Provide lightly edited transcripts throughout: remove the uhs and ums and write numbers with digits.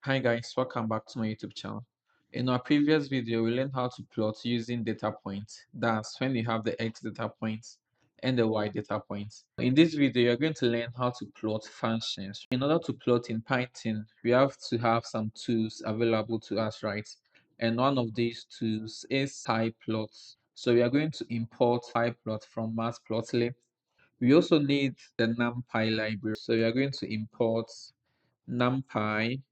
Hi guys, welcome back to my YouTube channel. In our previous video, we learned how to plot using data points. That's when you have the X data points and the Y data points. In this video, you're going to learn how to plot functions. In order to plot in Python, we have to have some tools available to us, right? And one of these tools is PyPlot. So we are going to import PyPlot from Matplotlib. We also need the NumPy library. So we are going to import NumPy,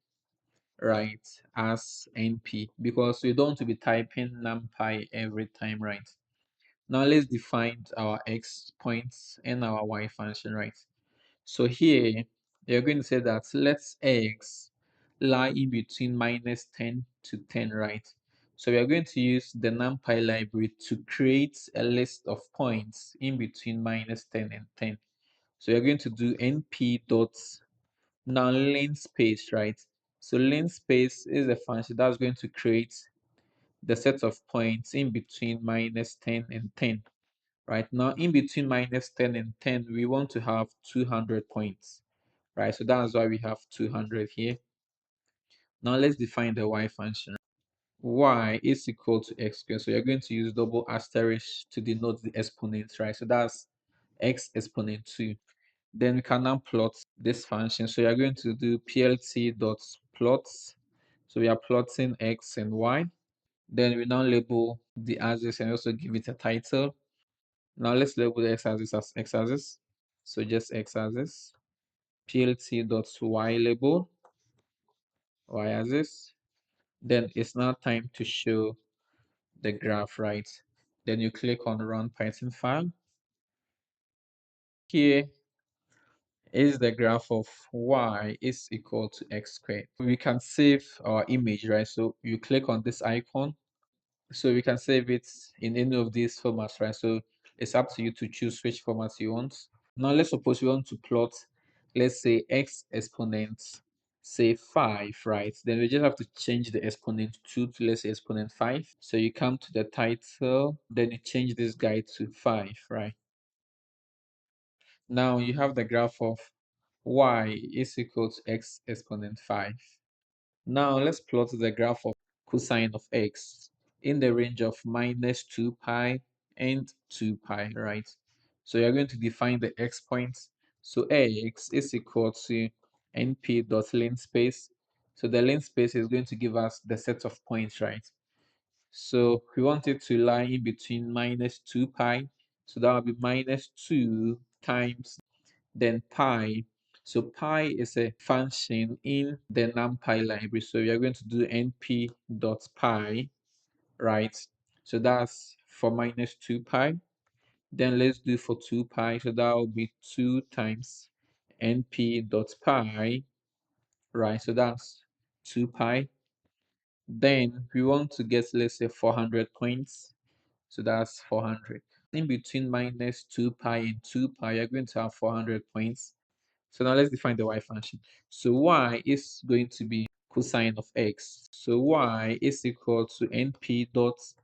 right, as np, because we don't want to be typing numpy every time, right? Now let's define our x points and our y function, right? So here you're going to say that let's x lie in between -10 to 10, right? So we are going to use the numpy library to create a list of points in between -10 and 10. So you're going to do np dot now linspace, right? So linspace is a function that's going to create the set of points in between -10 and 10. Right now, in between -10 and 10, we want to have 200 points, right? So that's why we have 200 here. Now let's define the y function. Y is equal to x squared. So you're going to use double asterisk to denote the exponent, right? So that's x exponent 2. Then we can now plot this function. So you're going to do plt dot plots. So we are plotting x and y. Then we now label the axis and also give it a title. Now let's label the x-axis as x-axis. So just x-axis. Plt dot y label y-axis. Then it's now time to show the graph, right? Then you click on run Python file. Here is the graph of y is equal to x squared. We can save our image, right? So you click on this icon. So we can save it in any of these formats, right? So it's up to you to choose which format you want. Now let's suppose we want to plot, let's say x exponent, say 5, right? Then we just have to change the exponent 2 to, let's say, exponent 5. So you come to the title, then you change this guy to 5, right? Now you have the graph of y is equal to x exponent 5. Now let's plot the graph of cosine of x in the range of -2 pi and 2 pi, right? So you're going to define the x points. So x is equal to np dot linspace. So the linspace is going to give us the set of points, right? So we want it to lie in between -2 pi. So that will be -2 times then pi. So pi is a function in the numpy library. So we are going to do np dot pi, right? So that's for -2 pi. Then let's do for 2 pi. So that will be 2 times np dot pi, right? So that's 2 pi. Then we want to get, let's say, 400 points. So that's 400. In between -2 pi and 2 pi, you're going to have 400 points. So now let's define the y function. So y is going to be cosine of x. So y is equal to np dot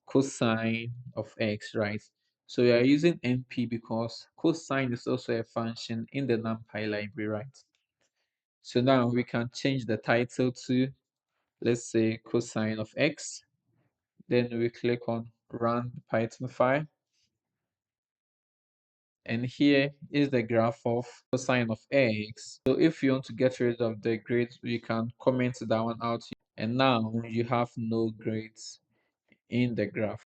cosine of x, right? So we are using np because cosine is also a function in the numpy library, right? So now we can change the title to, let's say, cosine of x. Then we click on run the Python file. And here is the graph of cosine of x. So if you want to get rid of the grades, you can comment that one out. And now you have no grades in the graph.